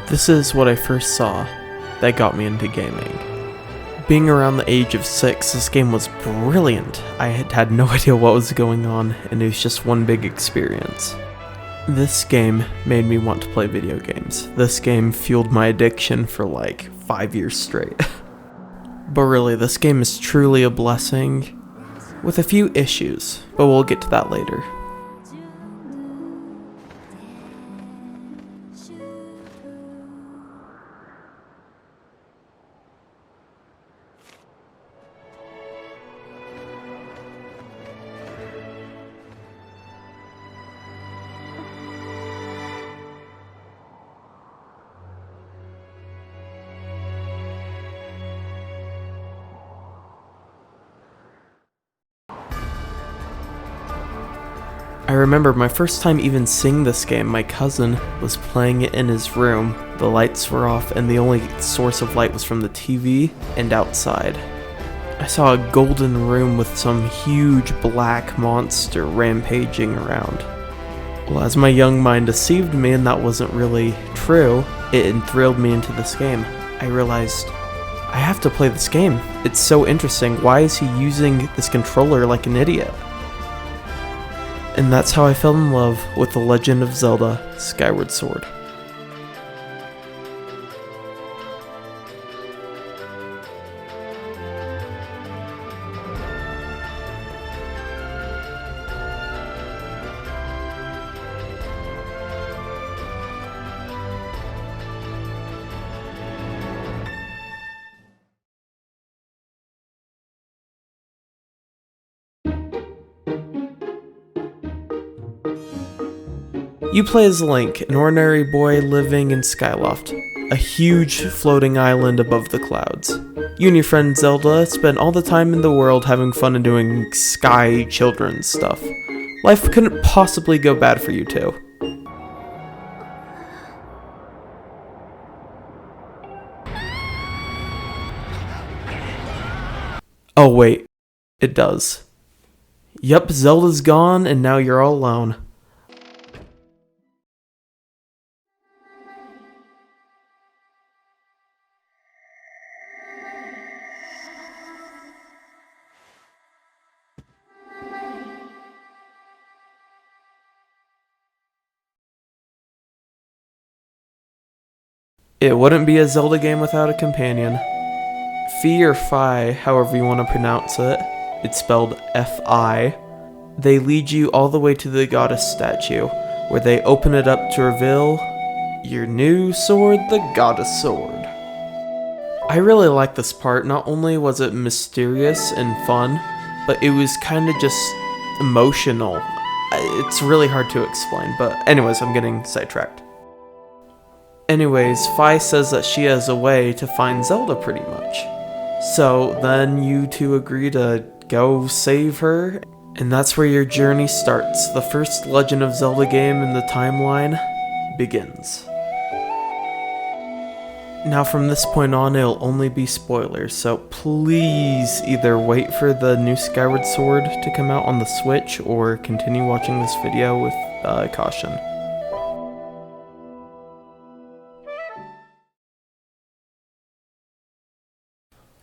This is what I first saw that got me into gaming. Being around the age of 6, this game was brilliant. I had no idea what was going on, and it was just one big experience. This game made me want to play video games. This game fueled my addiction for like 5 years straight. But really, this game is truly a blessing, with a few issues, but we'll get to that later. I remember my first time even seeing this game. My cousin was playing it in his room. The lights were off and the only source of light was from the TV and outside. I saw a golden room with some huge black monster rampaging around. Well, as my young mind deceived me and that wasn't really true, it enthralled me into this game. I realized, I have to play this game. It's so interesting. Why is he using this controller like an idiot? And that's how I fell in love with The Legend of Zelda: Skyward Sword. You play as Link, an ordinary boy living in Skyloft, a huge floating island above the clouds. You and your friend Zelda spend all the time in the world having fun and doing sky children's stuff. Life couldn't possibly go bad for you two. Oh wait, it does. Yup, Zelda's gone and now you're all alone. It wouldn't be a Zelda game without a companion. Fi or Fi, however you want to pronounce it, it's spelled F-I. They lead you all the way to the goddess statue, where they open it up to reveal your new sword, the goddess sword. I really like this part. Not only was it mysterious and fun, but it was kind of just emotional. It's really hard to explain, but anyways, I'm getting sidetracked. Anyways, Fi says that she has a way to find Zelda pretty much. So then you two agree to go save her, and that's where your journey starts. The first Legend of Zelda game in the timeline begins. Now from this point on, it'll only be spoilers, so please either wait for the new Skyward Sword to come out on the Switch or continue watching this video with caution.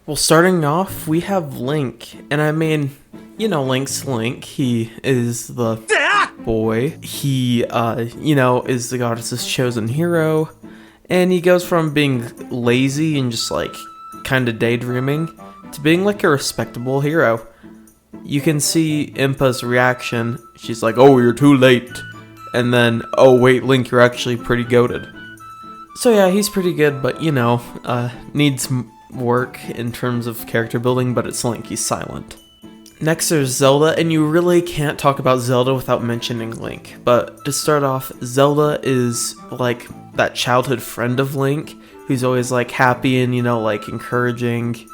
Well, starting off, we have Link, and I mean, you know Link's Link. He is the boy. He, is the goddess's chosen hero, and he goes from being lazy and just, like, kind of daydreaming to being, like, a respectable hero. You can see Impa's reaction. She's like, oh, you're too late. And then, oh, wait, Link, you're actually pretty goated. So yeah, he's pretty good, but, needs work in terms of character building, but it's Link, he's silent. Next there's Zelda, and you really can't talk about Zelda without mentioning Link. But to start off, Zelda is like that childhood friend of Link, who's always like happy and, like encouraging,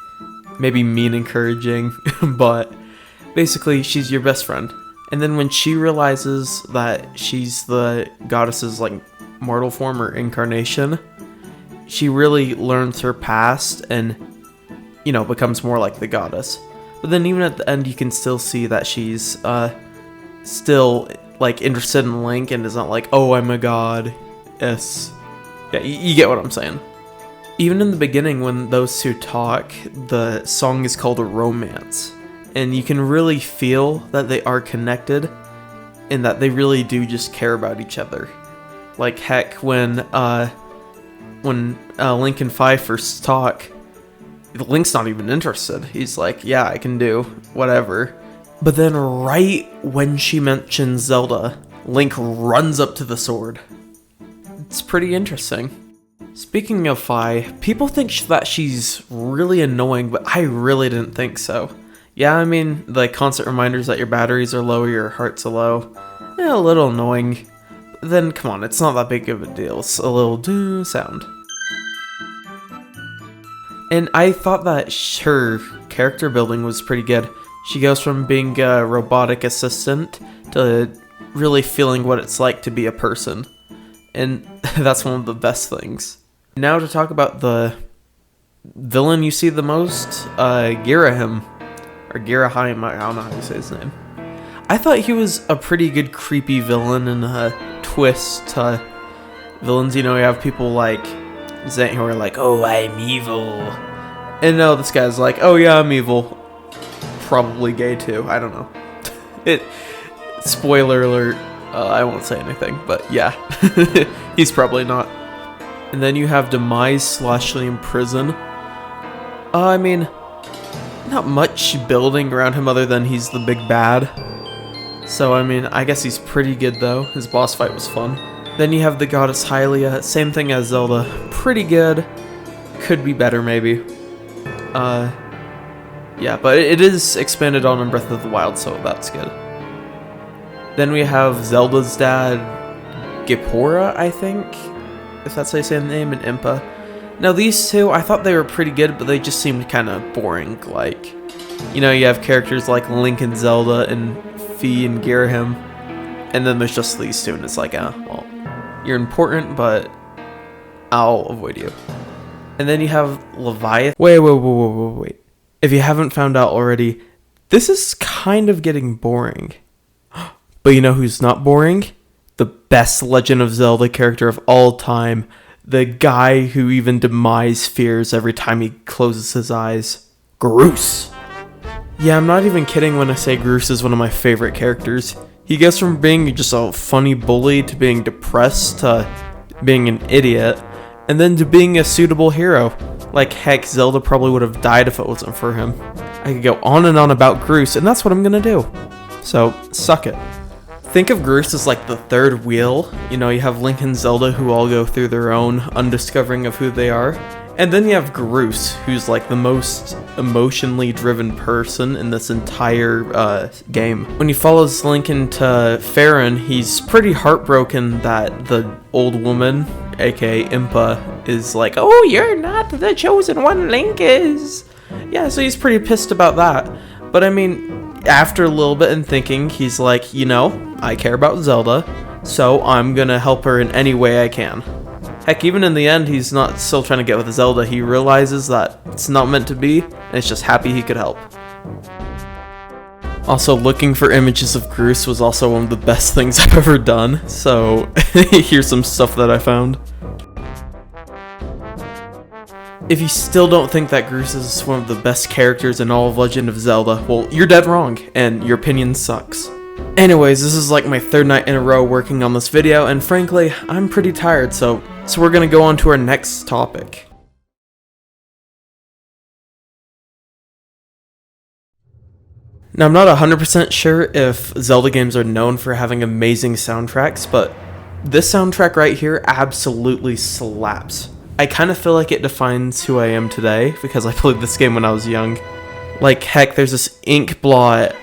maybe mean encouraging, but basically she's your best friend. And then when she realizes that she's the goddess's like mortal form or incarnation, she really learns her past and, becomes more like the goddess. But then even at the end, you can still see that she's still, like, interested in Link and is not like, oh, I'm a god. Yes. Yeah, you get what I'm saying. Even in the beginning, when those two talk, the song is called a romance. And you can really feel that they are connected and that they really do just care about each other. Like, heck, when Link and Fi first talk, Link's not even interested. He's like, yeah, I can do whatever. But then right when she mentions Zelda, Link runs up to the sword. It's pretty interesting. Speaking of Fi, people think that she's really annoying, but I really didn't think so. Yeah, I mean, the constant reminders that your batteries are low or your hearts are low, a little annoying. But then, come on, it's not that big of a deal. It's a little doo sound. And I thought that her character building was pretty good. She goes from being a robotic assistant to really feeling what it's like to be a person. And that's one of the best things. Now to talk about the villain you see the most, Girahim. Or Girahim, I don't know how you say his name. I thought he was a pretty good creepy villain and a twist. Villains, you know, you have people like Zant who are like, oh, I'm evil. And no, this guy's like, oh yeah, I'm evil. Probably gay too, I don't know. Spoiler alert, I won't say anything, but yeah. He's probably not. And then you have Demise / Liam Prison. I mean, not much building around him other than he's the big bad. So, I mean, I guess he's pretty good though. His boss fight was fun. Then you have the goddess Hylia, same thing as Zelda. Pretty good. Could be better, maybe. Yeah, but it is expanded on in Breath of the Wild, so that's good. Then we have Zelda's dad, Gipora, I think, if that's how you say the name, and Impa. Now these two, I thought they were pretty good, but they just seemed kind of boring. Like, you know, you have characters like Link and Zelda and Fi and Girahim, and then there's just these two, and it's like, well, you're important, but I'll avoid you. And then you have Leviathan. Wait. If you haven't found out already, this is kind of getting boring. But you know who's not boring? The best Legend of Zelda character of all time. The guy who even Demise fears every time he closes his eyes. Groose. Yeah, I'm not even kidding when I say Groose is one of my favorite characters. He goes from being just a funny bully to being depressed to being an idiot, and then to being a suitable hero. Like, heck, Zelda probably would have died if it wasn't for him. I could go on and on about Groose, and that's what I'm gonna do. So, suck it. Think of Groose as like the third wheel. You know, you have Link and Zelda who all go through their own undiscovering of who they are. And then you have Groose, who's like the most emotionally driven person in this entire game. When he follows Link into Farron, he's pretty heartbroken that the old woman, aka Impa, is like, oh, you're not the chosen one, Link is. Yeah, so he's pretty pissed about that. But I mean, after a little bit and thinking, he's like, you know, I care about Zelda, so I'm gonna help her in any way I can. Heck, even in the end, he's not still trying to get with Zelda. He realizes that it's not meant to be, and is just happy he could help. Also, looking for images of Groose was also one of the best things I've ever done, so here's some stuff that I found. If you still don't think that Groose is one of the best characters in all of Legend of Zelda, well, you're dead wrong, and your opinion sucks. Anyways, this is like my third night in a row working on this video, and frankly, I'm pretty tired, so we're gonna go on to our next topic. Now, I'm not 100% sure if Zelda games are known for having amazing soundtracks, but this soundtrack right here absolutely slaps. I kind of feel like it defines who I am today, because I played this game when I was young. Like, heck, there's this ink blot,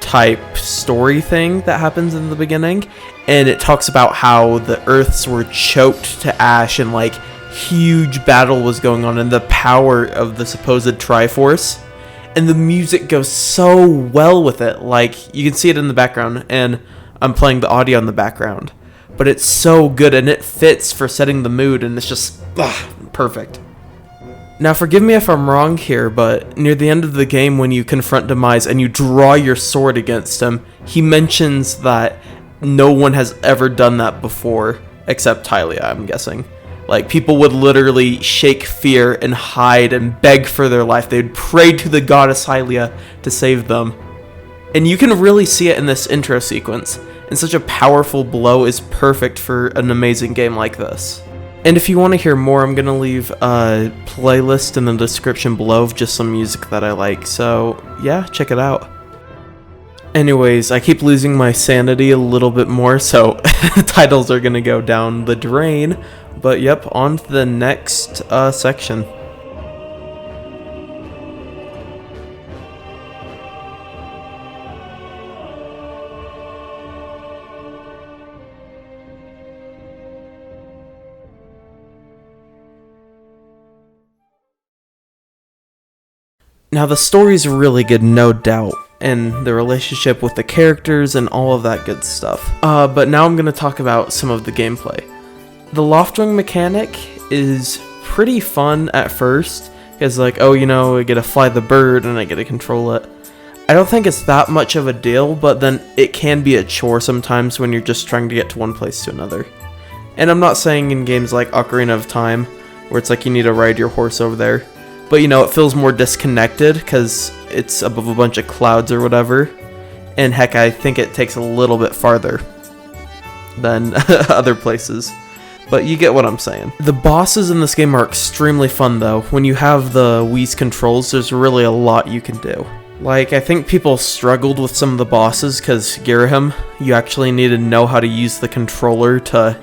type story thing that happens in the beginning, and it talks about how the Earths were choked to ash and like huge battle was going on and the power of the supposed Triforce, and the music goes so well with it. Like, you can see it in the background, and I'm playing the audio in the background, but it's so good and it fits for setting the mood, and it's just perfect. Now, forgive me if I'm wrong here, but near the end of the game, when you confront Demise and you draw your sword against him, he mentions that no one has ever done that before, except Hylia, I'm guessing. Like, people would literally shake fear and hide and beg for their life. They'd pray to the goddess Hylia to save them. And you can really see it in this intro sequence. And such a powerful blow is perfect for an amazing game like this. And if you want to hear more, I'm going to leave a playlist in the description below of just some music that I like. So, yeah, check it out. Anyways, I keep losing my sanity a little bit more, so titles are going to go down the drain. But yep, on to the next section. Now, the story's really good, no doubt, and the relationship with the characters and all of that good stuff. But now I'm going to talk about some of the gameplay. The Loftwing mechanic is pretty fun at first, because like, oh, you know, I get to fly the bird and I get to control it. I don't think it's that much of a deal, but then it can be a chore sometimes when you're just trying to get to one place to another. And I'm not saying in games like Ocarina of Time, where it's like you need to ride your horse over there. But, you know, it feels more disconnected because it's above a bunch of clouds or whatever. And heck, I think it takes a little bit farther than other places. But you get what I'm saying. The bosses in this game are extremely fun, though. When you have the Wii's controls, there's really a lot you can do. Like, I think people struggled with some of the bosses because Girahim, you actually need to know how to use the controller to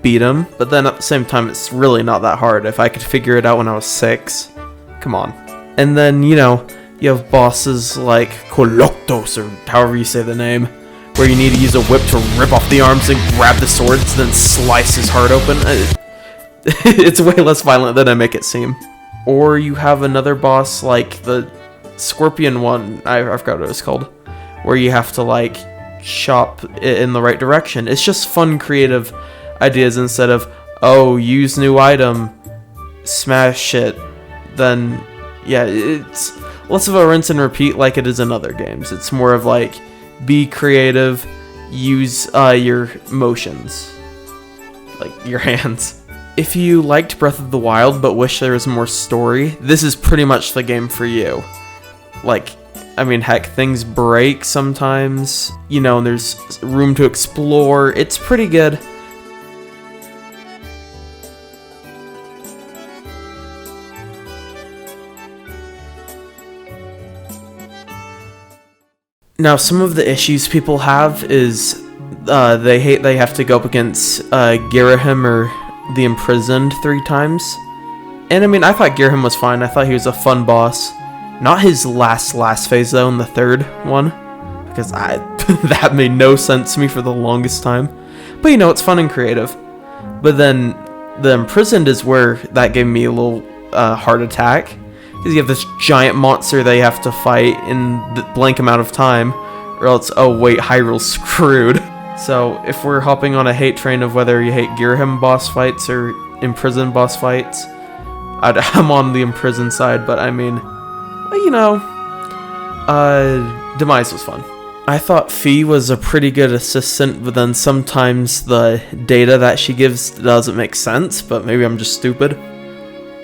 beat him. But then at the same time, it's really not that hard. If I could figure it out when I was 6... Come on. And then, you know, you have bosses like Koloktos, or however you say the name, where you need to use a whip to rip off the arms and grab the swords, then slice his heart open. It's way less violent than I make it seem. Or you have another boss like the Scorpion one, I forgot what it was called, where you have to like chop it in the right direction. It's just fun, creative ideas instead of, oh, use new item, smash it. Then, yeah, it's less of a rinse and repeat like it is in other games. It's more of like, be creative, use your motions, like your hands. If you liked Breath of the Wild but wish there was more story, this is pretty much the game for you. Like, I mean, heck, things break sometimes, you know, and there's room to explore. It's pretty good. Now, some of the issues people have is they have to go up against Girahim or the Imprisoned 3 times. And I mean, I thought Girahim was fine. I thought he was a fun boss. Not his last phase though, in the 3rd one, because that made no sense to me for the longest time. But you know, it's fun and creative. But then the Imprisoned is where that gave me a little heart attack. Because you have this giant monster they have to fight in the blank amount of time, or else, oh wait, Hyrule's screwed. So if we're hopping on a hate train of whether you hate Girahim boss fights or Imprisoned boss fights, I'm on the Imprisoned side, but I mean, you know, Demise was fun. I thought Fee was a pretty good assistant, but then sometimes the data that she gives doesn't make sense, but maybe I'm just stupid.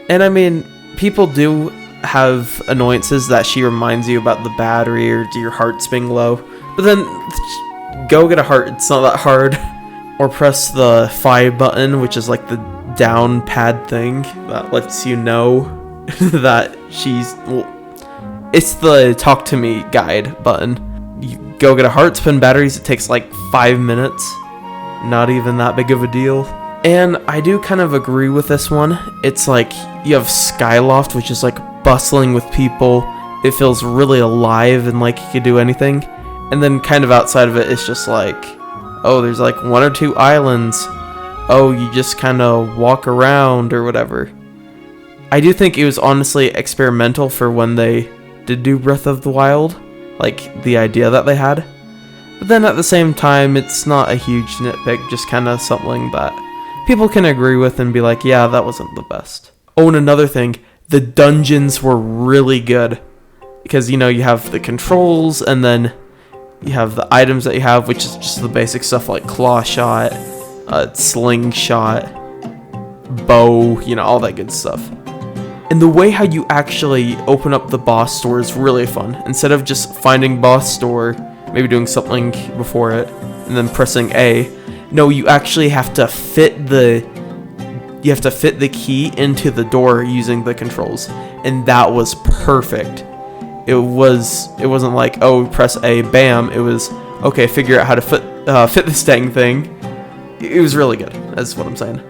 And I mean, people do have annoyances that she reminds you about the battery or your heart's being low, but then go get a heart, it's not that hard. Or press the Phi button, which is like the down pad thing that lets you know that she's, well, it's the talk to me guide button. You go get a heart, spin batteries, it takes like 5 minutes, not even that big of a deal. And I do kind of agree with this one. It's like you have Skyloft, which is like bustling with people. It feels really alive and like you could do anything. And then kind of outside of it, it's just like, oh, there's like 1 or 2 islands. Oh, you just kind of walk around or whatever. I do think it was honestly experimental for when they did do Breath of the Wild. Like the idea that they had. But then at the same time, it's not a huge nitpick, just kind of something that people can agree with and be like, yeah, that wasn't the best. Oh, and another thing, the dungeons were really good. Because, you know, you have the controls, and then you have the items that you have, which is just the basic stuff like Claw Shot, slingshot, bow, you know, all that good stuff. And the way how you actually open up the boss store is really fun. Instead of just finding boss store, maybe doing something before it, and then pressing A, no, you actually have to fit the key into the door using the controls. And that was perfect. It wasn't like, oh, press A, bam. It was, okay, figure out how to fit this dang thing. It was really good. That's what I'm saying.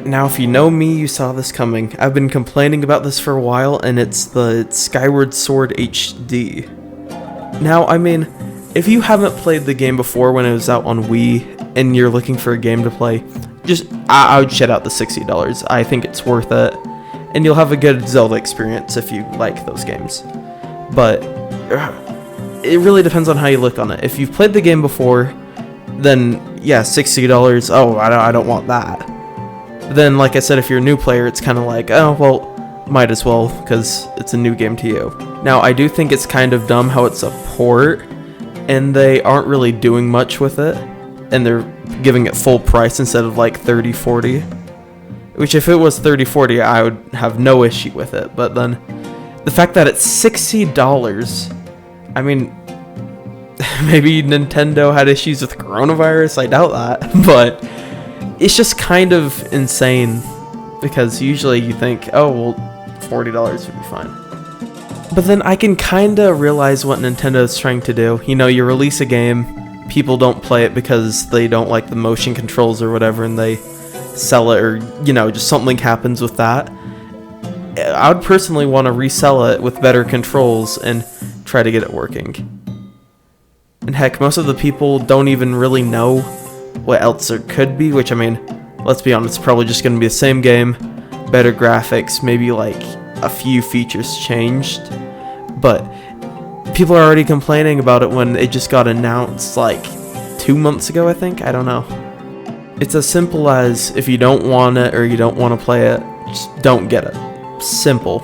Now, if you know me, you saw this coming. I've been complaining about this for a while, and it's the Skyward Sword HD. Now, I mean, if you haven't played the game before when it was out on Wii, and you're looking for a game to play, I would shut out the $60. I think it's worth it, and you'll have a good Zelda experience if you like those games. But it really depends on how you look on it. If you've played the game before, then yeah, $60. Oh, I don't want that. But then, like I said, if you're a new player, it's kind of like, oh, well, might as well, because it's a new game to you. Now, I do think it's kind of dumb how it's a port, and they aren't really doing much with it, and they're giving it full price instead of like $30-$40. Which, if it was $30-$40, I would have no issue with it. But then, the fact that it's $60, I mean, maybe Nintendo had issues with coronavirus, I doubt that, but it's just kind of insane, because usually you think, oh, well, $40 would be fine. But then I can kind of realize what Nintendo is trying to do. You know, you release a game, people don't play it because they don't like the motion controls or whatever, and they sell it, or, you know, just something happens with that. I would personally want to resell it with better controls and try to get it working. And heck, most of the people don't even really know what else there could be, which, I mean, let's be honest, it's probably just going to be the same game, better graphics, maybe like a few features changed, but people are already complaining about it when it just got announced like 2 months ago, I think. I don't know. It's as simple as, if you don't want it or you don't want to play it, just don't get it. Simple.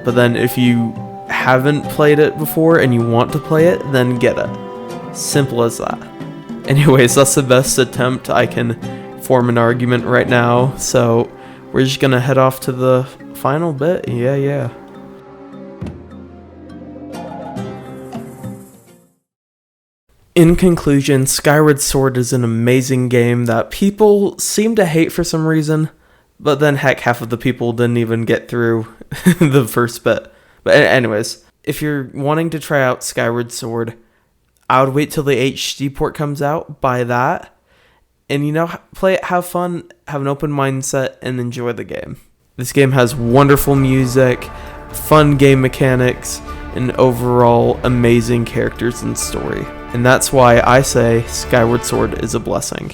But then if you haven't played it before and you want to play it, then get it. Simple as that. Anyways, that's the best attempt I can form an argument right now, so we're just gonna head off to the final bit. Yeah. In conclusion, Skyward Sword is an amazing game that people seem to hate for some reason, but then heck, half of the people didn't even get through the first bit. But anyways, if you're wanting to try out Skyward Sword, I would wait till the HD port comes out, buy that, and, you know, play it, have fun, have an open mindset, and enjoy the game. This game has wonderful music, fun game mechanics, and overall amazing characters and story. And that's why I say Skyward Sword is a blessing.